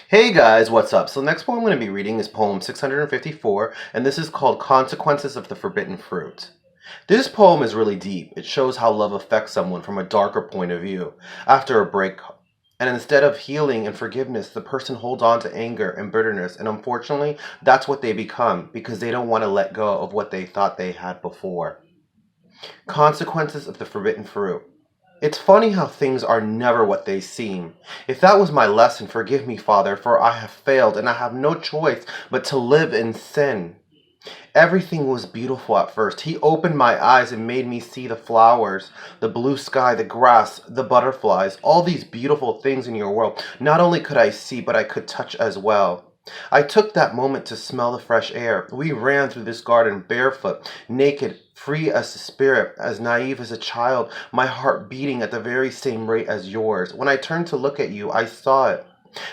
Hey guys, what's up? So the next poem I'm going to be reading is poem 654, and this is called Consequences of the Forbidden Fruit. This poem is really deep. It shows how love affects someone from a darker point of view after a breakup. And instead of healing and forgiveness, the person holds on to anger and bitterness, and unfortunately, that's what they become because they don't want to let go of what they thought they had before. Consequences of the Forbidden Fruit. It's funny how things are never what they seem. If that was my lesson, forgive me, Father, for I have failed and I have no choice but to live in sin. Everything was beautiful at first. He opened my eyes and made me see the flowers, the blue sky, the grass, the butterflies, all these beautiful things in your world. Not only could I see, but I could touch as well. I took that moment to smell the fresh air. We ran through this garden barefoot, naked, free as a spirit, as naive as a child, my heart beating at the very same rate as yours. When I turned to look at you, I saw it.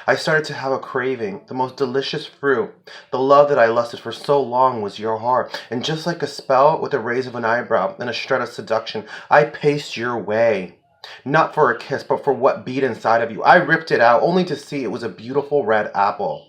I started to have a craving, the most delicious fruit. The love that I lusted for so long was your heart. And just like a spell with a raise of an eyebrow and a strut of seduction, I paced your way. Not for a kiss, but for what beat inside of you. I ripped it out, only to see it was a beautiful red apple.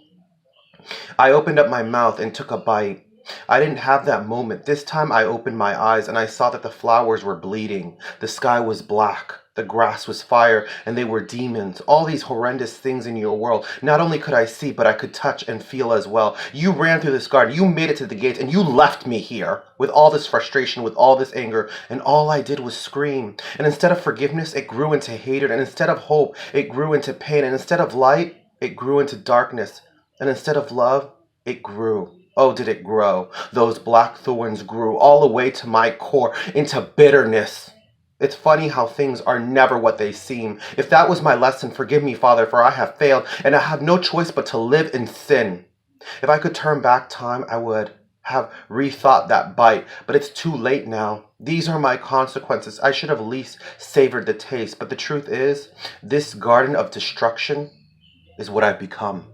I opened up my mouth and took a bite. I didn't have that moment. This time I opened my eyes and I saw that the flowers were bleeding. The sky was black. The grass was fire, and they were demons. All these horrendous things in your world. Not only could I see, but I could touch and feel as well. You ran through this garden, you made it to the gates, and you left me here with all this frustration, with all this anger, and all I did was scream. And instead of forgiveness, it grew into hatred, and instead of hope, it grew into pain, and instead of light, it grew into darkness, and instead of love, it grew. Oh, did it grow? Those black thorns grew all the way to my core, into bitterness. It's funny how things are never what they seem. If that was my lesson, forgive me, Father, for I have failed, and I have no choice but to live in sin. If I could turn back time, I would have rethought that bite, but it's too late now. These are my consequences. I should have at least savored the taste, but the truth is, this garden of destruction is what I've become.